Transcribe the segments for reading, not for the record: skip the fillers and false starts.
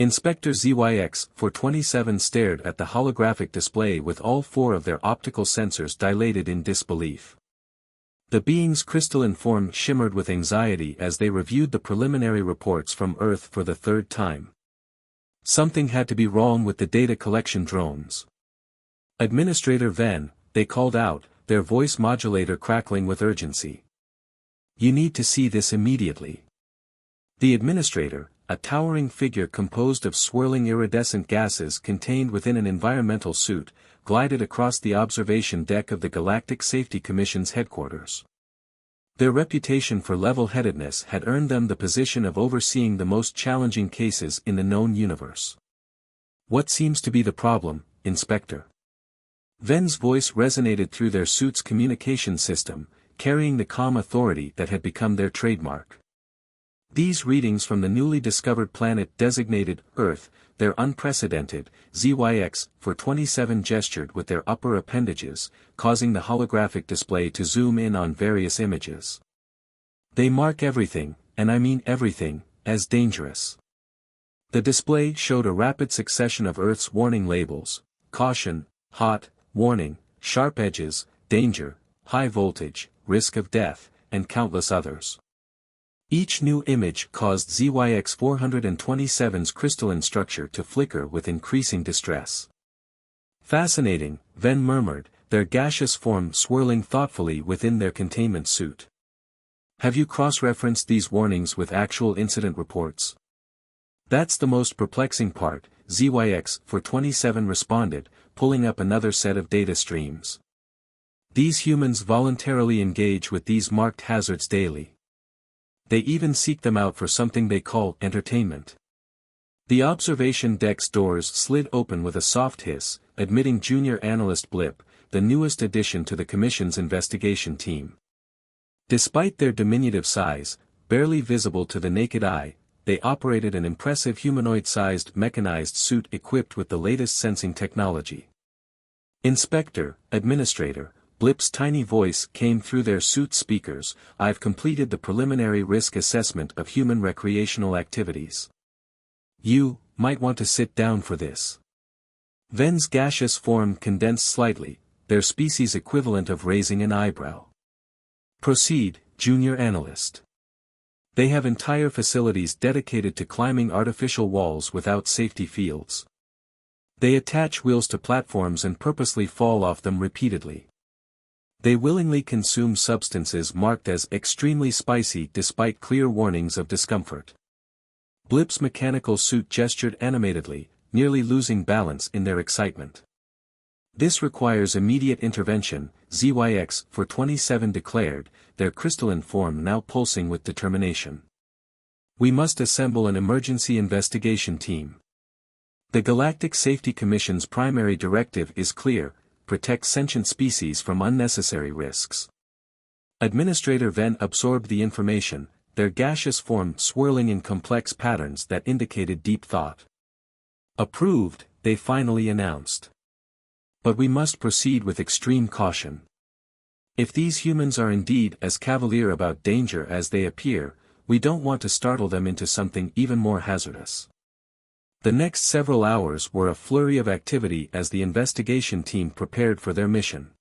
Inspector ZYX-427 stared at the holographic display with all four of their optical sensors dilated in disbelief. The being's crystalline form shimmered with anxiety as they reviewed the preliminary reports from Earth for the third time. Something had to be wrong with the data collection drones. Administrator Ven, they called out, their voice modulator crackling with urgency. You need to see this immediately. The administrator, a towering figure composed of swirling iridescent gases contained within an environmental suit, glided across the observation deck of the Galactic Safety Commission's headquarters. Their reputation for level-headedness had earned them the position of overseeing the most challenging cases in the known universe. What seems to be the problem, Inspector? Ven's voice resonated through their suit's communication system, carrying the calm authority that had become their trademark. These readings from the newly discovered planet designated Earth, they're unprecedented. ZYX-427 gestured with their upper appendages, causing the holographic display to zoom in on various images. They mark everything, and I mean everything, as dangerous. The display showed a rapid succession of Earth's warning labels: caution, hot, warning, sharp edges, danger, high voltage, risk of death, and countless others. Each new image caused ZYX-427's crystalline structure to flicker with increasing distress. Fascinating, Ven murmured, their gaseous form swirling thoughtfully within their containment suit. Have you cross-referenced these warnings with actual incident reports? That's the most perplexing part, ZYX-427 responded, pulling up another set of data streams. These humans voluntarily engage with these marked hazards daily. They even seek them out for something they call entertainment. The observation deck's doors slid open with a soft hiss, admitting Junior Analyst Blip, the newest addition to the Commission's investigation team. Despite their diminutive size, barely visible to the naked eye, they operated an impressive humanoid-sized mechanized suit equipped with the latest sensing technology. Inspector, Administrator, Blip's tiny voice came through their suit speakers. I've completed the preliminary risk assessment of human recreational activities. You might want to sit down for this. Ven's gaseous form condensed slightly, their species equivalent of raising an eyebrow. Proceed, Junior Analyst. They have entire facilities dedicated to climbing artificial walls without safety fields. They attach wheels to platforms and purposely fall off them repeatedly. They willingly consume substances marked as extremely spicy despite clear warnings of discomfort. Blip's mechanical suit gestured animatedly, nearly losing balance in their excitement. This requires immediate intervention, ZYX-427 declared, their crystalline form now pulsing with determination. We must assemble an emergency investigation team. The Galactic Safety Commission's primary directive is clear: protect sentient species from unnecessary risks. Administrator Ven absorbed the information, their gaseous form swirling in complex patterns that indicated deep thought. Approved, they finally announced. But we must proceed with extreme caution. If these humans are indeed as cavalier about danger as they appear, we don't want to startle them into something even more hazardous. The next several hours were a flurry of activity as the investigation team prepared for their mission.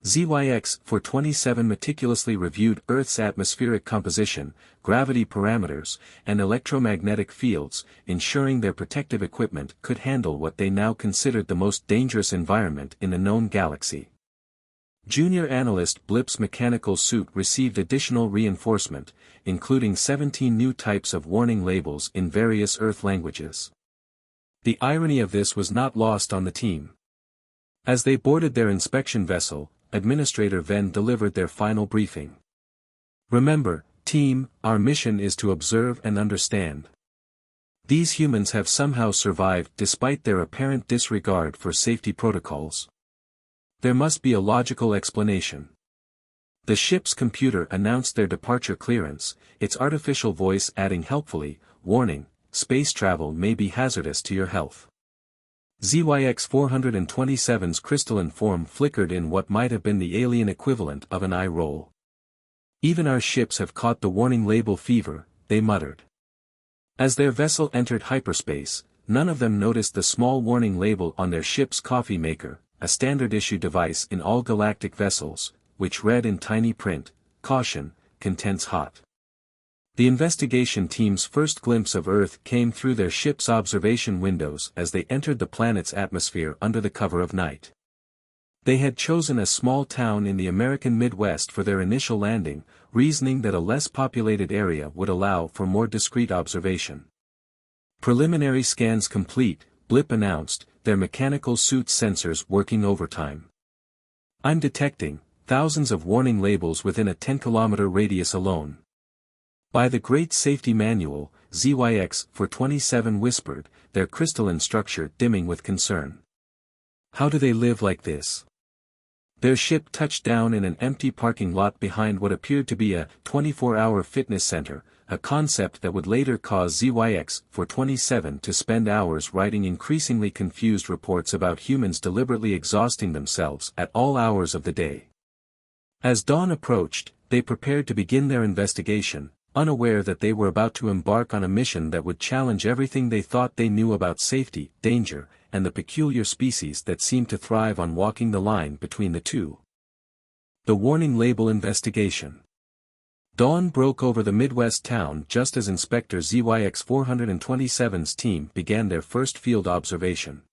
ZYX-427 meticulously reviewed Earth's atmospheric composition, gravity parameters, and electromagnetic fields, ensuring their protective equipment could handle what they now considered the most dangerous environment in the known galaxy. Junior Analyst Blip's mechanical suit received additional reinforcement, including 17 new types of warning labels in various Earth languages. The irony of this was not lost on the team. As they boarded their inspection vessel, Administrator Ven delivered their final briefing. Remember, team, our mission is to observe and understand. These humans have somehow survived despite their apparent disregard for safety protocols. There must be a logical explanation. The ship's computer announced their departure clearance, its artificial voice adding helpfully, warning, space travel may be hazardous to your health. ZYX-427's crystalline form flickered in what might have been the alien equivalent of an eye roll. Even our ships have caught the warning label fever, they muttered. As their vessel entered hyperspace, none of them noticed the small warning label on their ship's coffee maker, a standard-issue device in all galactic vessels, which read in tiny print, "Caution, contents hot." The investigation team's first glimpse of Earth came through their ship's observation windows as they entered the planet's atmosphere under the cover of night. They had chosen a small town in the American Midwest for their initial landing, reasoning that a less populated area would allow for more discreet observation. Preliminary scans complete, Blip announced, their mechanical suit sensors working overtime. "I'm detecting thousands of warning labels within a 10-kilometer radius alone." "By the Great Safety Manual," ZYX-427 whispered, their crystalline structure dimming with concern. "How do they live like this?" Their ship touched down in an empty parking lot behind what appeared to be a 24-hour fitness center, a concept that would later cause ZYX-427 to spend hours writing increasingly confused reports about humans deliberately exhausting themselves at all hours of the day. As dawn approached, they prepared to begin their investigation, unaware that they were about to embark on a mission that would challenge everything they thought they knew about safety, danger, and the peculiar species that seemed to thrive on walking the line between the two. The Warning Label Investigation. Dawn broke over the Midwest town just as Inspector ZYX-427's team began their first field observation.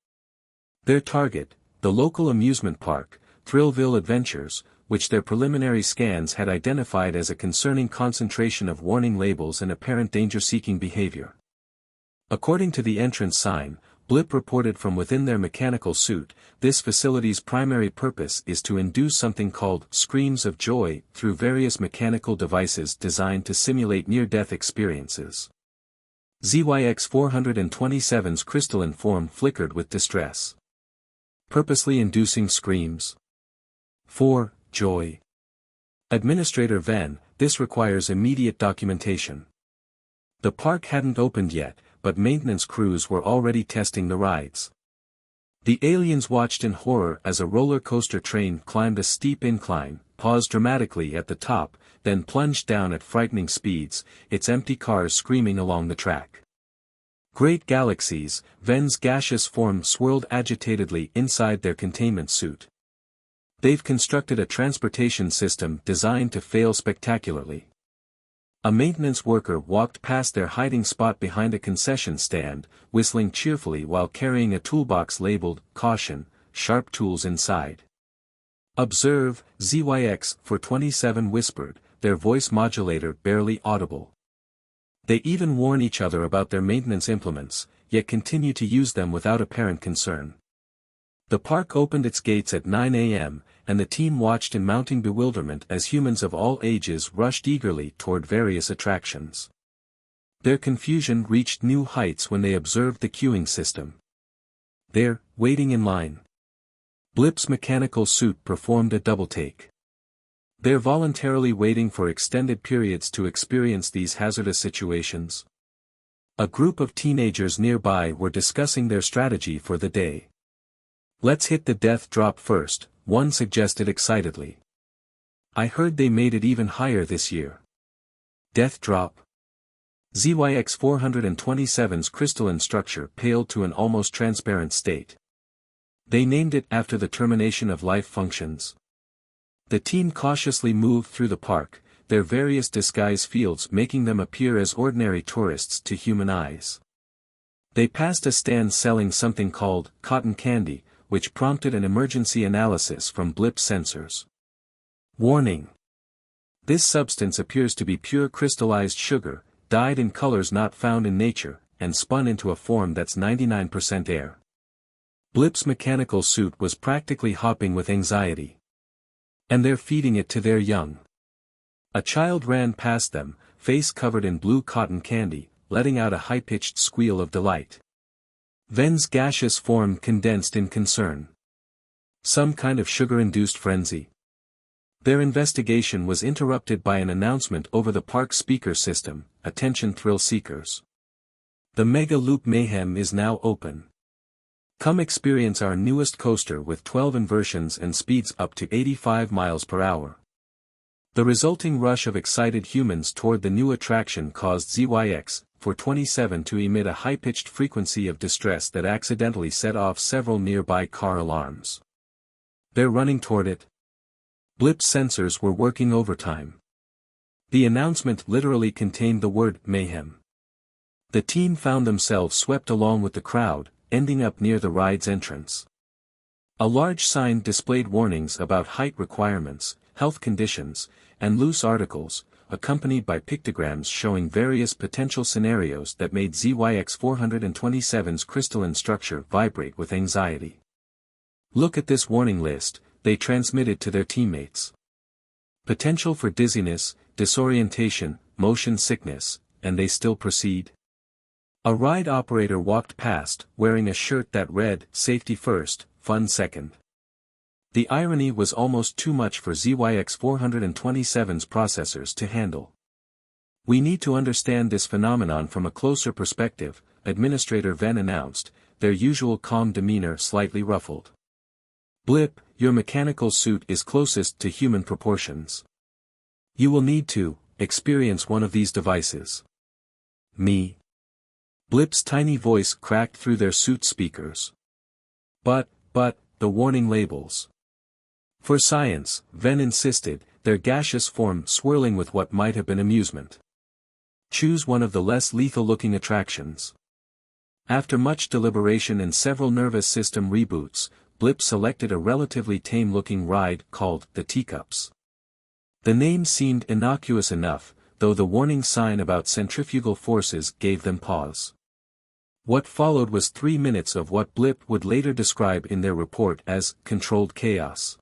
Their target, the local amusement park, Thrillville Adventures, which their preliminary scans had identified as a concerning concentration of warning labels and apparent danger-seeking behavior. According to the entrance sign, Blip reported from within their mechanical suit, this facility's primary purpose is to induce something called screams of joy through various mechanical devices designed to simulate near-death experiences. ZYX-427's crystalline form flickered with distress. Purposely inducing screams? For joy. Administrator Ven, this requires immediate documentation. The park hadn't opened yet, but maintenance crews were already testing the rides. The aliens watched in horror as a roller coaster train climbed a steep incline, paused dramatically at the top, then plunged down at frightening speeds, its empty cars screaming along the track. Great galaxies, Ven's gaseous form swirled agitatedly inside their containment suit. They've constructed a transportation system designed to fail spectacularly. A maintenance worker walked past their hiding spot behind a concession stand, whistling cheerfully while carrying a toolbox labeled, "Caution, sharp tools inside." "Observe," ZYX-427 whispered, their voice modulator barely audible. They even warn each other about their maintenance implements, yet continue to use them without apparent concern. The park opened its gates at 9 a.m., and the team watched in mounting bewilderment as humans of all ages rushed eagerly toward various attractions. Their confusion reached new heights when they observed the queuing system. There, waiting in line. Blip's mechanical suit performed a double-take. They're voluntarily waiting for extended periods to experience these hazardous situations. A group of teenagers nearby were discussing their strategy for the day. "Let's hit the death drop first," one suggested excitedly. "I heard they made it even higher this year." Death drop? ZYX-427's crystalline structure paled to an almost transparent state. They named it after the termination of life functions. The team cautiously moved through the park, their various disguise fields making them appear as ordinary tourists to human eyes. They passed a stand selling something called cotton candy, which prompted an emergency analysis from Blip's sensors. Warning! This substance appears to be pure crystallized sugar, dyed in colors not found in nature, and spun into a form that's 99% air. Blip's mechanical suit was practically hopping with anxiety. And they're feeding it to their young. A child ran past them, face covered in blue cotton candy, letting out a high-pitched squeal of delight. Ven's gaseous form condensed in concern. Some kind of sugar-induced frenzy? Their investigation was interrupted by an announcement over the park speaker system, "Attention thrill seekers. The Mega Loop Mayhem is now open. Come experience our newest coaster with 12 inversions and speeds up to 85 miles per hour." The resulting rush of excited humans toward the new attraction caused ZYX for 27 to emit a high-pitched frequency of distress that accidentally set off several nearby car alarms. They're running toward it. Blip's sensors were working overtime. The announcement literally contained the word mayhem. The team found themselves swept along with the crowd, ending up near the ride's entrance. A large sign displayed warnings about height requirements, health conditions, and loose articles, accompanied by pictograms showing various potential scenarios that made ZYX427's crystalline structure vibrate with anxiety. "Look at this warning list," they transmitted to their teammates. "Potential for dizziness, disorientation, motion sickness, and they still proceed." A ride operator walked past, wearing a shirt that read, "Safety first, fun second." The irony was almost too much for ZYX427's processors to handle. "We need to understand this phenomenon from a closer perspective," Administrator Venn announced, their usual calm demeanor slightly ruffled. "Blip, your mechanical suit is closest to human proportions. You will need to experience one of these devices." "Me?" Blip's tiny voice cracked through their suit speakers. But, the warning labels. "For science," Venn insisted, their gaseous form swirling with what might have been amusement. "Choose one of the less lethal-looking attractions." After much deliberation and several nervous system reboots, Blip selected a relatively tame-looking ride called the Teacups. The name seemed innocuous enough, though the warning sign about centrifugal forces gave them pause. What followed was 3 minutes of what Blip would later describe in their report as controlled chaos.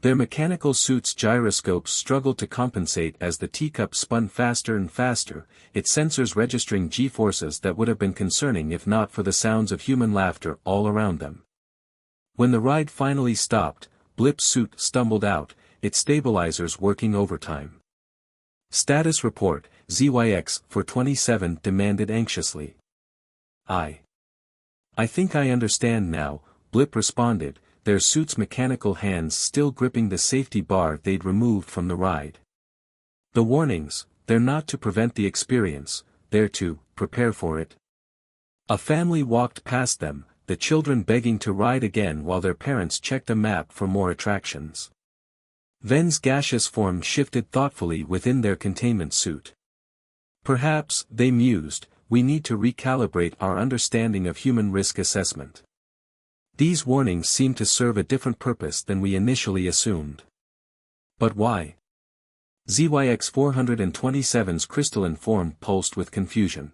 Their mechanical suits' gyroscopes struggled to compensate as the teacup spun faster and faster, its sensors registering G-forces that would have been concerning if not for the sounds of human laughter all around them. When the ride finally stopped, Blip's suit stumbled out, its stabilizers working overtime. "Status report," ZYX427 demanded anxiously. I think I understand now," Blip responded, their suit's mechanical hands still gripping the safety bar they'd removed from the ride. "The warnings, they're not to prevent the experience, they're to prepare for it." A family walked past them, the children begging to ride again while their parents checked a map for more attractions. Venn's gaseous form shifted thoughtfully within their containment suit. "Perhaps," they mused, "we need to recalibrate our understanding of human risk assessment. These warnings seem to serve a different purpose than we initially assumed." "But why?" ZYX427's crystalline form pulsed with confusion.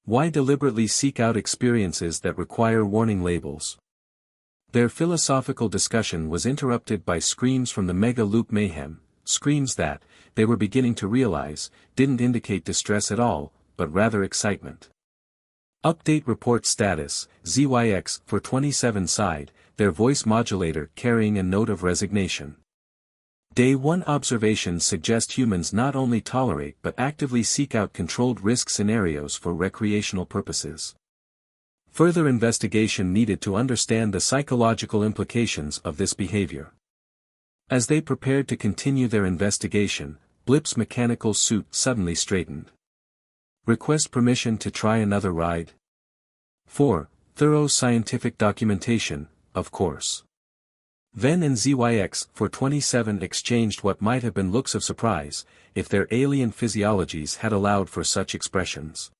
"Why deliberately seek out experiences that require warning labels?" Their philosophical discussion was interrupted by screams from the Mega Loop Mayhem, screams that, they were beginning to realize, didn't indicate distress at all, but rather excitement. "Update report status," ZYX427 sighed, their voice modulator carrying a note of resignation. "Day 1 observations suggest humans not only tolerate but actively seek out controlled risk scenarios for recreational purposes. Further investigation needed to understand the psychological implications of this behavior." As they prepared to continue their investigation, Blip's mechanical suit suddenly straightened. "Request permission to try another ride?" "For thorough scientific documentation, of course." Venn and ZYX427 exchanged what might have been looks of surprise, if their alien physiologies had allowed for such expressions.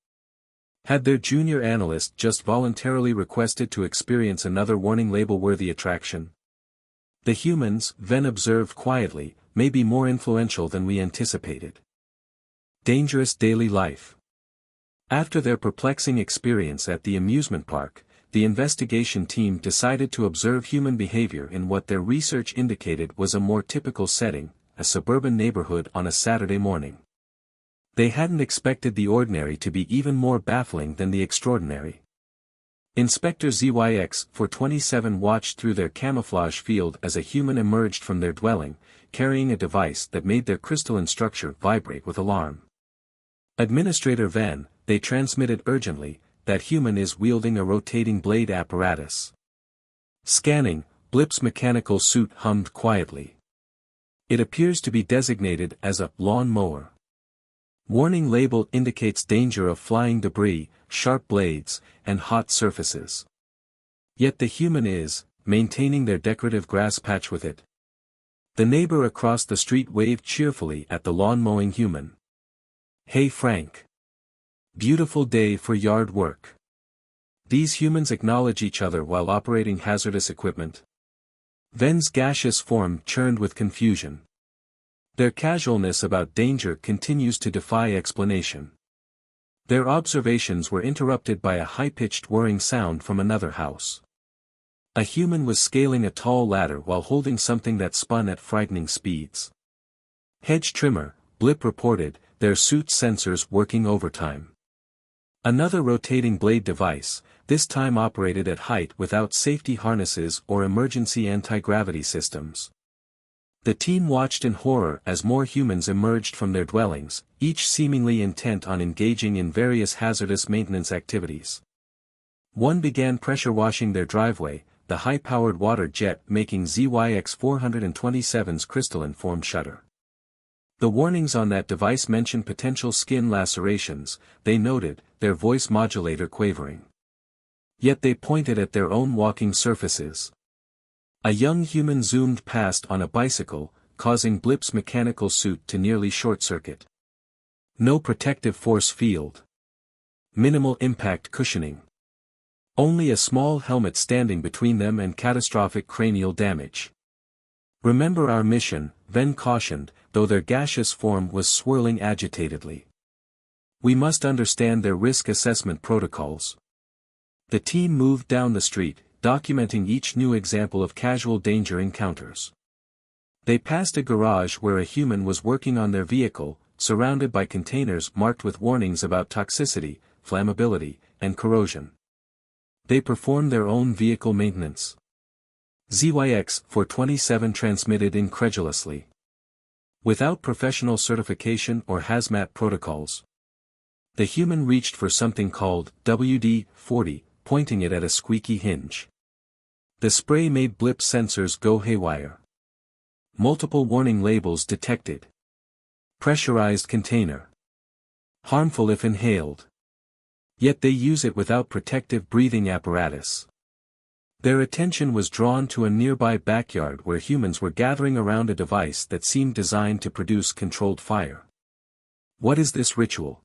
Had their junior analyst just voluntarily requested to experience another warning label-worthy attraction? "The humans," Venn observed quietly, "may be more influential than we anticipated." Dangerous daily life. After their perplexing experience at the amusement park, the investigation team decided to observe human behavior in what their research indicated was a more typical setting, a suburban neighborhood on a Saturday morning. They hadn't expected the ordinary to be even more baffling than the extraordinary. Inspector ZYX427 watched through their camouflage field as a human emerged from their dwelling, carrying a device that made their crystalline structure vibrate with alarm. "Administrator Venn," they transmitted urgently, "that human is wielding a rotating blade apparatus." Scanning, Blip's mechanical suit hummed quietly. "It appears to be designated as a lawn mower." Warning label indicates danger of flying debris, sharp blades, and hot surfaces. Yet the human is, maintaining their decorative grass patch with it. The neighbor across the street waved cheerfully at the lawn-mowing human. "Hey Frank. Beautiful day for yard work." These humans acknowledge each other while operating hazardous equipment. Ven's gaseous form churned with confusion. Their casualness about danger continues to defy explanation. Their observations were interrupted by a high-pitched whirring sound from another house. A human was scaling a tall ladder while holding something that spun at frightening speeds. "Hedge trimmer," Blip reported, their suit sensors working overtime. Another rotating blade device, this time operated at height without safety harnesses or emergency anti-gravity systems. The team watched in horror as more humans emerged from their dwellings, each seemingly intent on engaging in various hazardous maintenance activities. One began pressure washing their driveway, the high-powered water jet making ZYX-427's crystalline form shudder. The warnings on that device mentioned potential skin lacerations, they noted, their voice modulator quavering. Yet they pointed at their own walking surfaces. A young human zoomed past on a bicycle, causing Blip's mechanical suit to nearly short-circuit. No protective force field. Minimal impact cushioning. Only a small helmet standing between them and catastrophic cranial damage. "Remember our mission," Ven cautioned, though their gaseous form was swirling agitatedly. "We must understand their risk assessment protocols." The team moved down the street, documenting each new example of casual danger encounters. They passed a garage where a human was working on their vehicle, surrounded by containers marked with warnings about toxicity, flammability, and corrosion. They performed their own vehicle maintenance. ZYX-427 transmitted incredulously. Without professional certification or hazmat protocols. The human reached for something called WD-40, pointing it at a squeaky hinge. The spray made Blip's sensors go haywire. Multiple warning labels detected. Pressurized container. Harmful if inhaled. Yet they use it without protective breathing apparatus. Their attention was drawn to a nearby backyard where humans were gathering around a device that seemed designed to produce controlled fire. "What is this ritual?"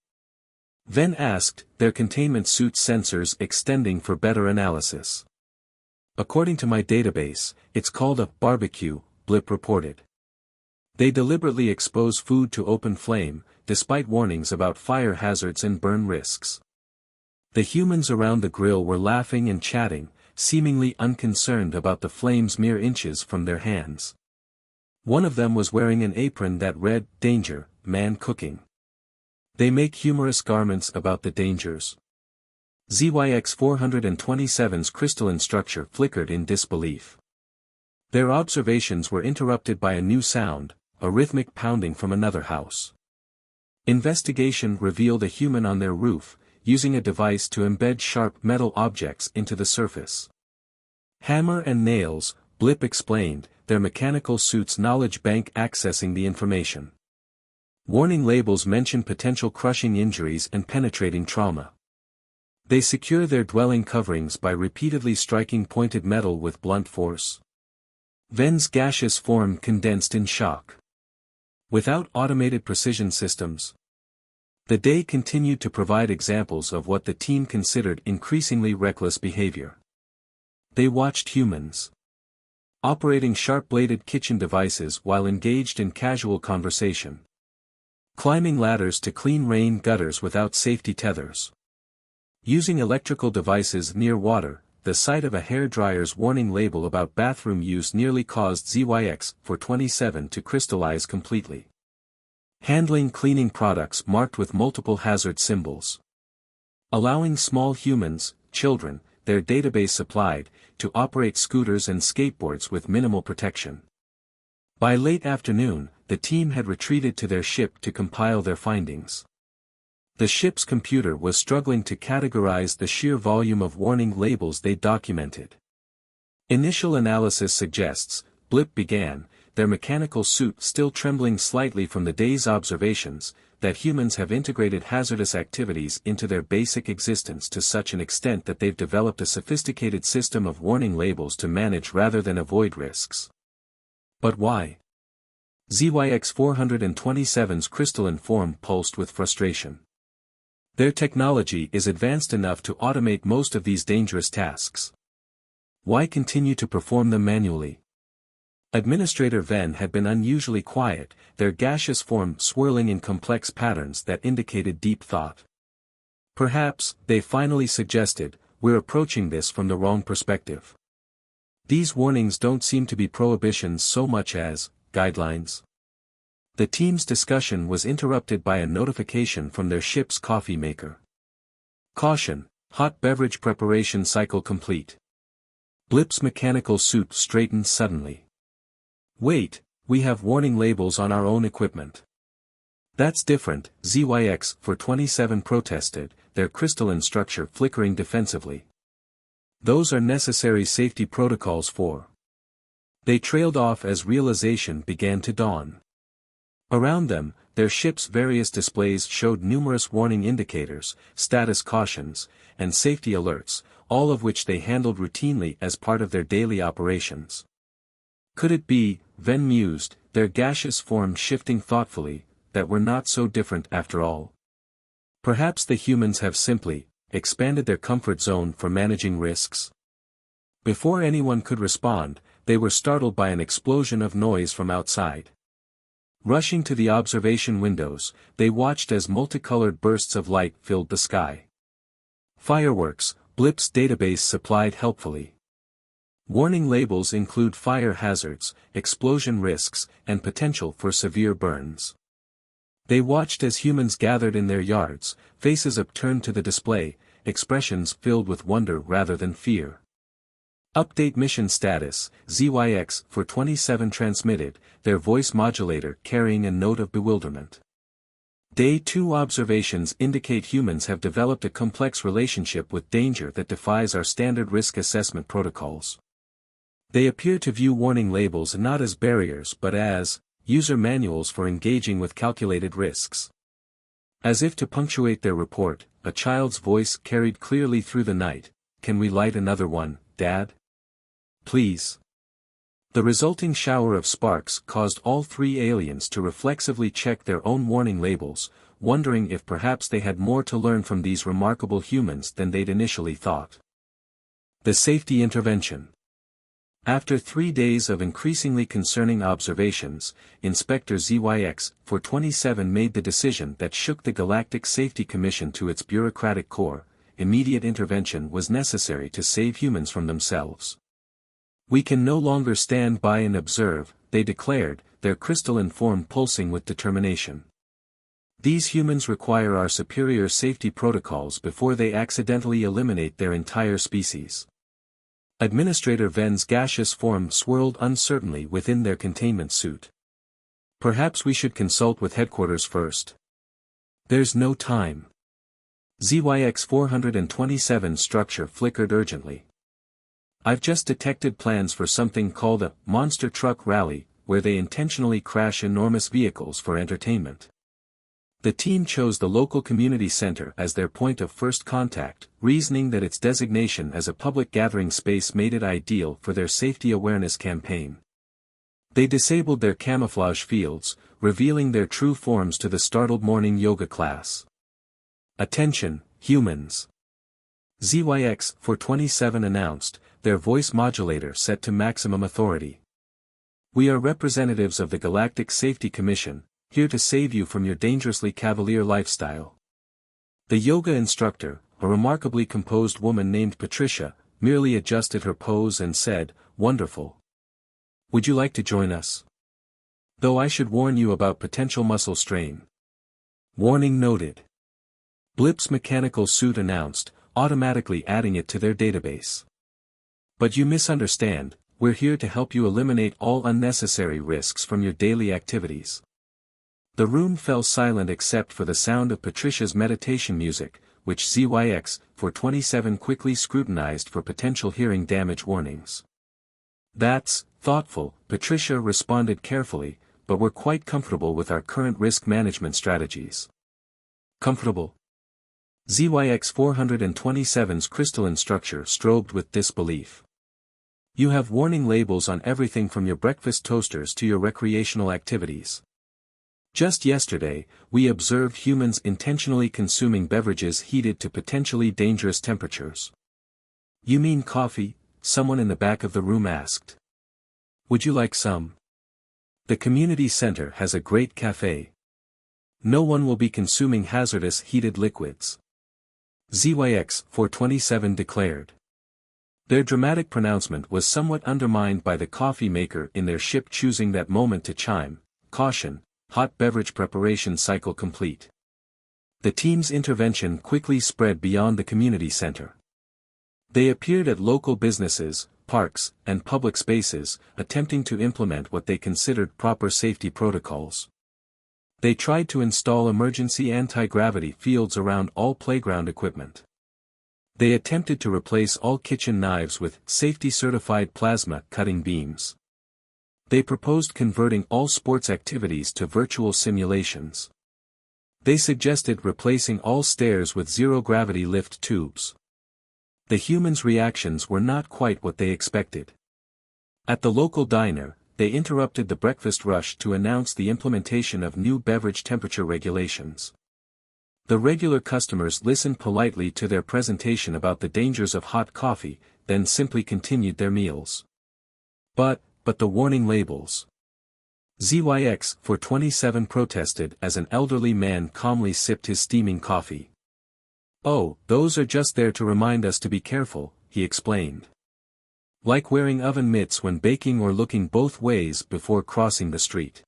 Ven asked, their containment suit sensors extending for better analysis. "According to my database, it's called a barbecue," Blip reported. They deliberately expose food to open flame, despite warnings about fire hazards and burn risks. The humans around the grill were laughing and chatting, seemingly unconcerned about the flames mere inches from their hands. One of them was wearing an apron that read, "Danger, man cooking." They make humorous garments about the dangers. ZYX-427's crystalline structure flickered in disbelief. Their observations were interrupted by a new sound, a rhythmic pounding from another house. Investigation revealed a human on their roof, using a device to embed sharp metal objects into the surface. "Hammer and nails," Blip explained, their mechanical suit's knowledge bank accessing the information. Warning labels mention potential crushing injuries and penetrating trauma. They secure their dwelling coverings by repeatedly striking pointed metal with blunt force. Ven's gaseous form condensed in shock. Without automated precision systems, the day continued to provide examples of what the team considered increasingly reckless behavior. They watched humans operating sharp-bladed kitchen devices while engaged in casual conversation. Climbing ladders to clean rain gutters without safety tethers. Using electrical devices near water, the sight of a hairdryer's warning label about bathroom use nearly caused ZYX-427 to crystallize completely. Handling cleaning products marked with multiple hazard symbols. Allowing small humans, children, their database supplied, to operate scooters and skateboards with minimal protection. By late afternoon, the team had retreated to their ship to compile their findings. The ship's computer was struggling to categorize the sheer volume of warning labels they documented. Initial analysis suggests, Blip began, their mechanical suit still trembling slightly from the day's observations, that humans have integrated hazardous activities into their basic existence to such an extent that they've developed a sophisticated system of warning labels to manage rather than avoid risks. But why? ZYX 427's crystalline form pulsed with frustration. Their technology is advanced enough to automate most of these dangerous tasks. Why continue to perform them manually? Administrator Venn had been unusually quiet, their gaseous form swirling in complex patterns that indicated deep thought. Perhaps, they finally suggested, we're approaching this from the wrong perspective. These warnings don't seem to be prohibitions so much as guidelines. The team's discussion was interrupted by a notification from their ship's coffee maker. Caution, hot beverage preparation cycle complete. Blip's mechanical suit straightened suddenly. Wait, we have warning labels on our own equipment. That's different, ZYX 427 protested, their crystalline structure flickering defensively. Those are necessary safety protocols for. They trailed off as realization began to dawn. Around them, their ship's various displays showed numerous warning indicators, status cautions, and safety alerts, all of which they handled routinely as part of their daily operations. Could it be, Venn mused, their gaseous form shifting thoughtfully, that we're not so different after all? Perhaps the humans have simply expanded their comfort zone for managing risks? Before anyone could respond, they were startled by an explosion of noise from outside. Rushing to the observation windows, they watched as multicolored bursts of light filled the sky. Fireworks, Blip's database supplied helpfully. Warning labels include fire hazards, explosion risks, and potential for severe burns. They watched as humans gathered in their yards, faces upturned to the display, expressions filled with wonder rather than fear. Update mission status, ZYX 427 transmitted, their voice modulator carrying a note of bewilderment. Day 2 observations indicate humans have developed a complex relationship with danger that defies our standard risk assessment protocols. They appear to view warning labels not as barriers but as user manuals for engaging with calculated risks. As if to punctuate their report, a child's voice carried clearly through the night, "Can we light another one, Dad? Please." The resulting shower of sparks caused all three aliens to reflexively check their own warning labels, wondering if perhaps they had more to learn from these remarkable humans than they'd initially thought. The safety intervention. After 3 days of increasingly concerning observations, Inspector ZYX 427 made the decision that shook the Galactic Safety Commission to its bureaucratic core: immediate intervention was necessary to save humans from themselves. "We can no longer stand by and observe," they declared, their crystalline form pulsing with determination. "These humans require our superior safety protocols before they accidentally eliminate their entire species." Administrator Venn's gaseous form swirled uncertainly within their containment suit. "Perhaps we should consult with headquarters first." "There's no time." ZYX 427's structure flickered urgently. "I've just detected plans for something called a monster truck rally, where they intentionally crash enormous vehicles for entertainment." The team chose the local community center as their point of first contact, reasoning that its designation as a public gathering space made it ideal for their safety awareness campaign. They disabled their camouflage fields, revealing their true forms to the startled morning yoga class. "Attention, humans!" ZYX 427 announced, their voice modulator set to maximum authority. "We are representatives of the Galactic Safety Commission, here to save you from your dangerously cavalier lifestyle." The yoga instructor, a remarkably composed woman named Patricia, merely adjusted her pose and said, "Wonderful. Would you like to join us? Though I should warn you about potential muscle strain." "Warning noted." Blip's mechanical suit announced, automatically adding it to their database. "But you misunderstand, we're here to help you eliminate all unnecessary risks from your daily activities." The room fell silent except for the sound of Patricia's meditation music, which ZYX 427 quickly scrutinized for potential hearing damage warnings. "That's thoughtful," Patricia responded carefully, but we're quite comfortable with our current risk management strategies. Comfortable? ZYX 427's crystalline structure strobed with disbelief. You have warning labels on everything from your breakfast toasters to your recreational activities. Just yesterday, we observed humans intentionally consuming beverages heated to potentially dangerous temperatures. You mean coffee? Someone in the back of the room asked. Would you like some? The community center has a great cafe. No one will be consuming hazardous heated liquids. ZYX 427 declared. Their dramatic pronouncement was somewhat undermined by the coffee maker in their ship choosing that moment to chime, "Caution, hot beverage preparation cycle complete." The team's intervention quickly spread beyond the community center. They appeared at local businesses, parks, and public spaces, attempting to implement what they considered proper safety protocols. They tried to install emergency anti-gravity fields around all playground equipment. They attempted to replace all kitchen knives with safety-certified plasma cutting beams. They proposed converting all sports activities to virtual simulations. They suggested replacing all stairs with zero-gravity lift tubes. The humans' reactions were not quite what they expected. At the local diner, they interrupted the breakfast rush to announce the implementation of new beverage temperature regulations. The regular customers listened politely to their presentation about the dangers of hot coffee, then simply continued their meals. But the warning labels. ZYX 427 protested as an elderly man calmly sipped his steaming coffee. "Oh, those are just there to remind us to be careful," he explained. Like wearing oven mitts when baking or looking both ways before crossing the street.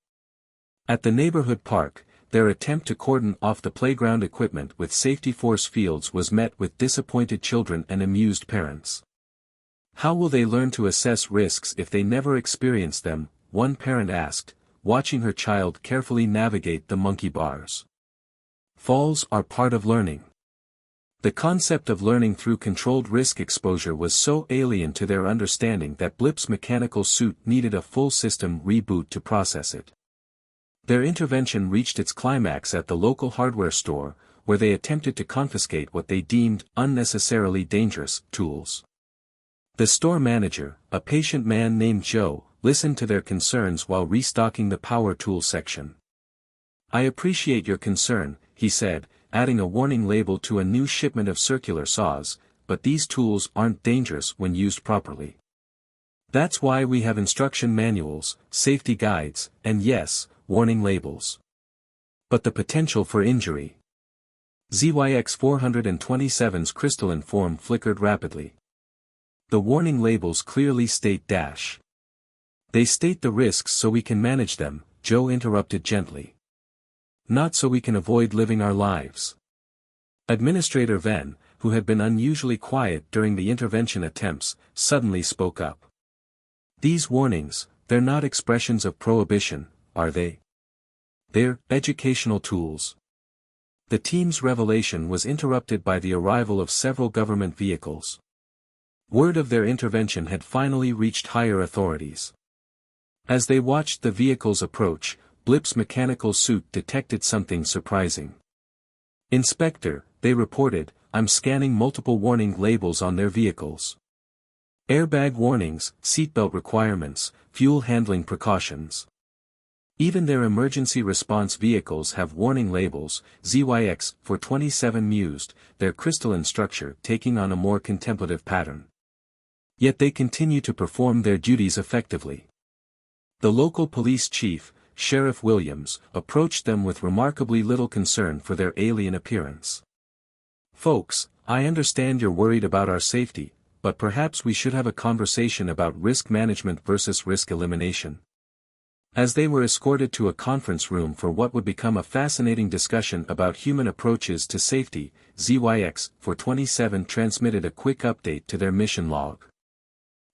At the neighborhood park, their attempt to cordon off the playground equipment with safety force fields was met with disappointed children and amused parents. How will they learn to assess risks if they never experience them? One parent asked, watching her child carefully navigate the monkey bars. Falls are part of learning. The concept of learning through controlled risk exposure was so alien to their understanding that Blip's mechanical suit needed a full system reboot to process it. Their intervention reached its climax at the local hardware store, where they attempted to confiscate what they deemed unnecessarily dangerous tools. The store manager, a patient man named Joe, listened to their concerns while restocking the power tool section. "I appreciate your concern," he said, adding a warning label to a new shipment of circular saws, "but these tools aren't dangerous when used properly. That's why we have instruction manuals, safety guides, and yes, warning labels. But the potential for injury." ZYX 427's crystalline form flickered rapidly. The warning labels clearly state dash. "They state the risks so we can manage them," Joe interrupted gently. "Not so we can avoid living our lives." Administrator Venn, who had been unusually quiet during the intervention attempts, suddenly spoke up. "These warnings, they're not expressions of prohibition, are they? They're educational tools." The team's revelation was interrupted by the arrival of several government vehicles. Word of their intervention had finally reached higher authorities. As they watched the vehicles approach, Blip's mechanical suit detected something surprising. "Inspector," they reported, "I'm scanning multiple warning labels on their vehicles. Airbag warnings, seatbelt requirements, fuel handling precautions. Even their emergency response vehicles have warning labels." ZYX 427 mused, their crystalline structure taking on a more contemplative pattern. Yet they continue to perform their duties effectively. The local police chief, Sheriff Williams, approached them with remarkably little concern for their alien appearance. "Folks, I understand you're worried about our safety, but perhaps we should have a conversation about risk management versus risk elimination." As they were escorted to a conference room for what would become a fascinating discussion about human approaches to safety, ZYX 427 transmitted a quick update to their mission log.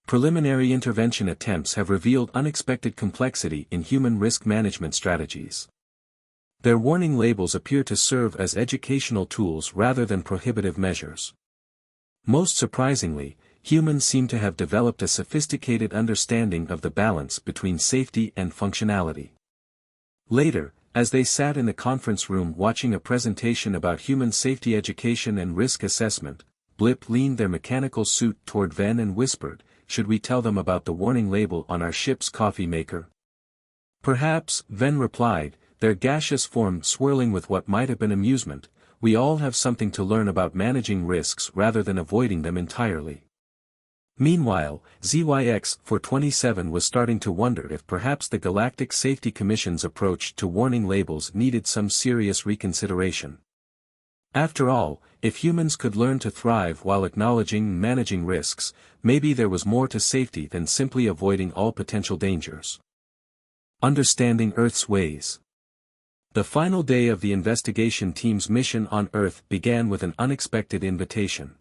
Preliminary intervention attempts have revealed unexpected complexity in human risk management strategies. Their warning labels appear to serve as educational tools rather than prohibitive measures. Most surprisingly, humans seem to have developed a sophisticated understanding of the balance between safety and functionality. Later, as they sat in the conference room watching a presentation about human safety education and risk assessment, Blip leaned their mechanical suit toward Ven and whispered, "Should we tell them about the warning label on our ship's coffee maker?" "Perhaps," Ven replied, their gaseous form swirling with what might have been amusement. "We all have something to learn about managing risks rather than avoiding them entirely." Meanwhile, ZYX-427 was starting to wonder if perhaps the Galactic Safety Commission's approach to warning labels needed some serious reconsideration. After all, if humans could learn to thrive while acknowledging and managing risks, maybe there was more to safety than simply avoiding all potential dangers. Understanding Earth's ways. The final day of the investigation team's mission on Earth began with an unexpected invitation.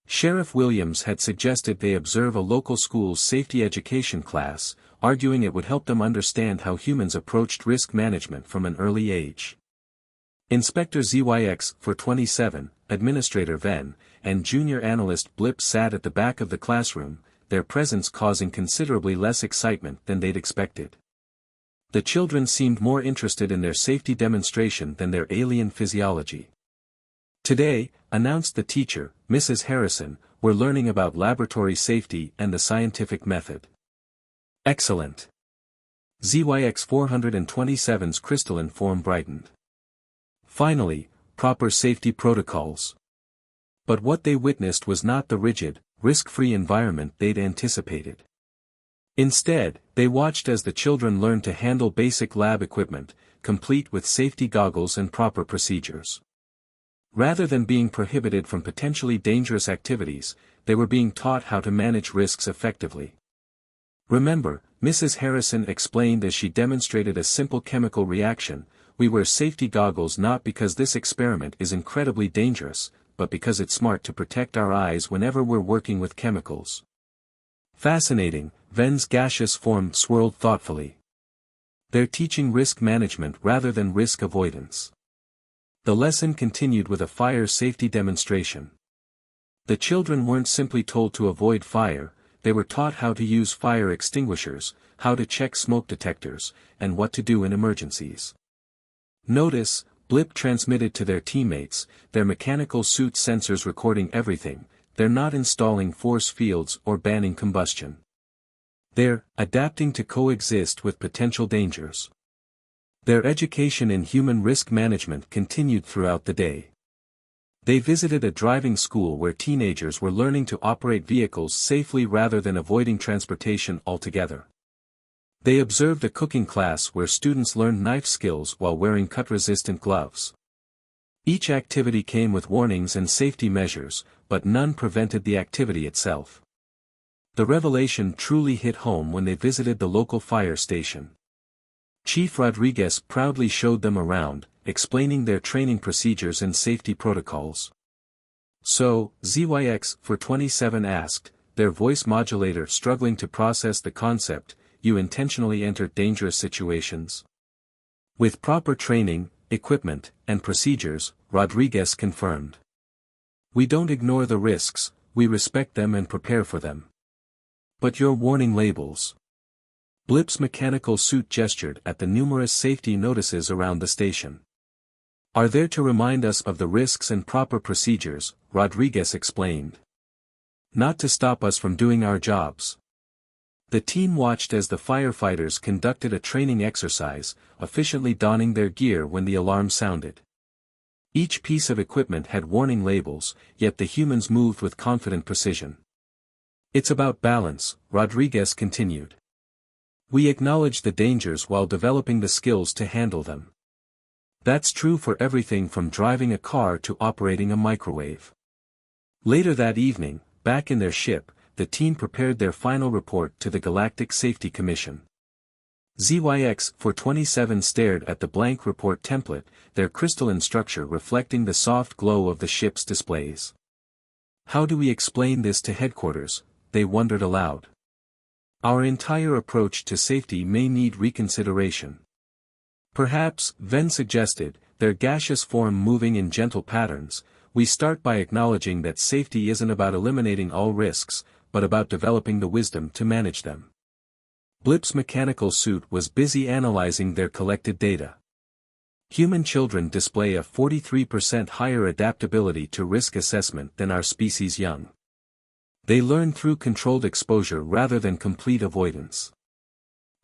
Sheriff Williams had suggested they observe a local school's safety education class, arguing it would help them understand how humans approached risk management from an early age. Inspector ZYX-427, Administrator Ven, and Junior Analyst Blip sat at the back of the classroom, their presence causing considerably less excitement than they'd expected. The children seemed more interested in their safety demonstration than their alien physiology. "Today," announced the teacher, Mrs. Harrison, "we're learning about laboratory safety and the scientific method." "Excellent." ZYX-427's crystalline form brightened. Finally, proper safety protocols. But what they witnessed was not the rigid, risk-free environment they'd anticipated. Instead, they watched as the children learned to handle basic lab equipment, complete with safety goggles and proper procedures. Rather than being prohibited from potentially dangerous activities, they were being taught how to manage risks effectively. "Remember," Mrs. Harrison explained as she demonstrated a simple chemical reaction, "we wear safety goggles not because this experiment is incredibly dangerous, but because it's smart to protect our eyes whenever we're working with chemicals." Fascinating, Ven's gaseous form swirled thoughtfully. They're teaching risk management rather than risk avoidance. The lesson continued with a fire safety demonstration. The children weren't simply told to avoid fire, they were taught how to use fire extinguishers, how to check smoke detectors, and what to do in emergencies. "Notice," Blip transmitted to their teammates, their mechanical suit sensors recording everything, "they're not installing force fields or banning combustion. They're adapting to coexist with potential dangers." Their education in human risk management continued throughout the day. They visited a driving school where teenagers were learning to operate vehicles safely rather than avoiding transportation altogether. They observed a cooking class where students learned knife skills while wearing cut-resistant gloves. Each activity came with warnings and safety measures, but none prevented the activity itself. The revelation truly hit home when they visited the local fire station. Chief Rodriguez proudly showed them around, explaining their training procedures and safety protocols. "So," ZYX-427 asked, their voice modulator struggling to process the concept, "you intentionally entered dangerous situations?" "With proper training, equipment, and procedures," Rodriguez confirmed. "We don't ignore the risks, we respect them and prepare for them." "But your warning labels?" Blip's mechanical suit gestured at the numerous safety notices around the station. "Are there to remind us of the risks and proper procedures," Rodriguez explained. "Not to stop us from doing our jobs." The team watched as the firefighters conducted a training exercise, efficiently donning their gear when the alarm sounded. Each piece of equipment had warning labels, yet the humans moved with confident precision. "It's about balance," Rodriguez continued. "We acknowledge the dangers while developing the skills to handle them. That's true for everything from driving a car to operating a microwave." Later that evening, back in their ship, the team prepared their final report to the Galactic Safety Commission. ZYX-427 stared at the blank report template, their crystalline structure reflecting the soft glow of the ship's displays. "How do we explain this to headquarters?" they wondered aloud. "Our entire approach to safety may need reconsideration." "Perhaps," Ven suggested, their gaseous form moving in gentle patterns, "we start by acknowledging that safety isn't about eliminating all risks, but about developing the wisdom to manage them." Blip's mechanical suit was busy analyzing their collected data. Human children display a 43% higher adaptability to risk assessment than our species' young. They learn through controlled exposure rather than complete avoidance.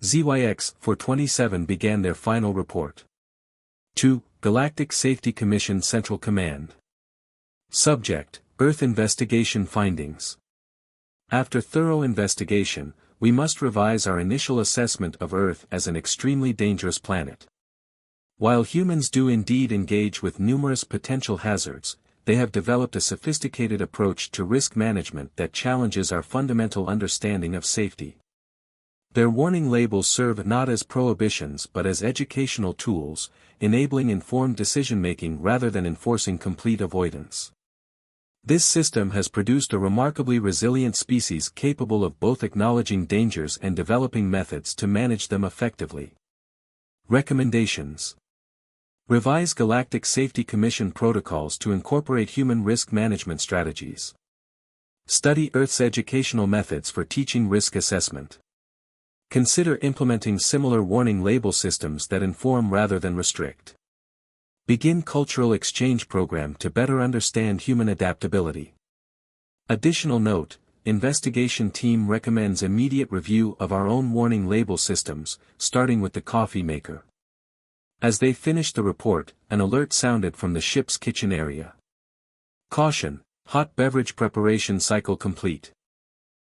ZYX-427 began their final report. 2. Galactic Safety Commission Central Command. Subject: Earth Investigation Findings. After thorough investigation, we must revise our initial assessment of Earth as an extremely dangerous planet. While humans do indeed engage with numerous potential hazards, they have developed a sophisticated approach to risk management that challenges our fundamental understanding of safety. Their warning labels serve not as prohibitions but as educational tools, enabling informed decision-making rather than enforcing complete avoidance. This system has produced a remarkably resilient species capable of both acknowledging dangers and developing methods to manage them effectively. Recommendations: Revise Galactic Safety Commission protocols to incorporate human risk management strategies. Study Earth's educational methods for teaching risk assessment. Consider implementing similar warning label systems that inform rather than restrict. Begin cultural exchange program to better understand human adaptability. Additional note: investigation team recommends immediate review of our own warning label systems, starting with the coffee maker. As they finished the report, an alert sounded from the ship's kitchen area. Caution: hot beverage preparation cycle complete.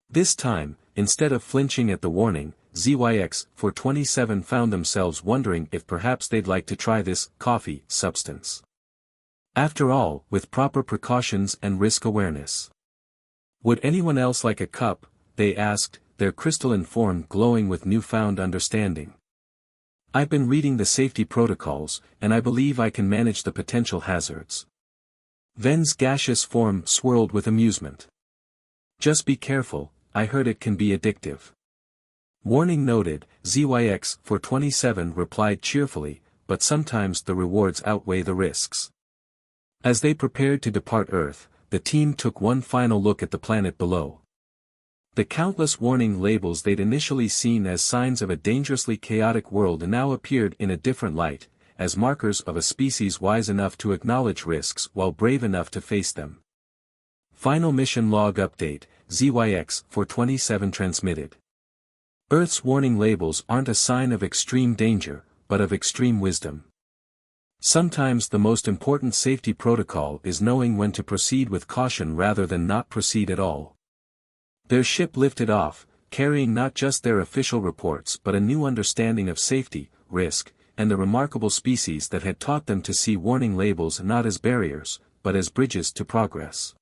This time, instead of flinching at the warning, ZYX-427 found themselves wondering if perhaps they'd like to try this coffee substance. After all, with proper precautions and risk awareness. Would anyone else like a cup? They asked, their crystalline form glowing with newfound understanding. I've been reading the safety protocols, and I believe I can manage the potential hazards. Ven's gaseous form swirled with amusement. Just be careful, I heard it can be addictive. Warning noted, ZYX-427 replied cheerfully, but sometimes the rewards outweigh the risks. As they prepared to depart Earth, the team took one final look at the planet below. The countless warning labels they'd initially seen as signs of a dangerously chaotic world now appeared in a different light, as markers of a species wise enough to acknowledge risks while brave enough to face them. Final mission log update, ZYX-427 transmitted. Earth's warning labels aren't a sign of extreme danger, but of extreme wisdom. Sometimes the most important safety protocol is knowing when to proceed with caution rather than not proceed at all. Their ship lifted off, carrying not just their official reports but a new understanding of safety, risk, and the remarkable species that had taught them to see warning labels not as barriers, but as bridges to progress.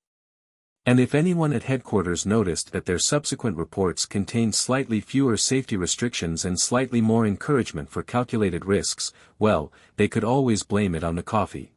And if anyone at headquarters noticed that their subsequent reports contained slightly fewer safety restrictions and slightly more encouragement for calculated risks, well, they could always blame it on the coffee.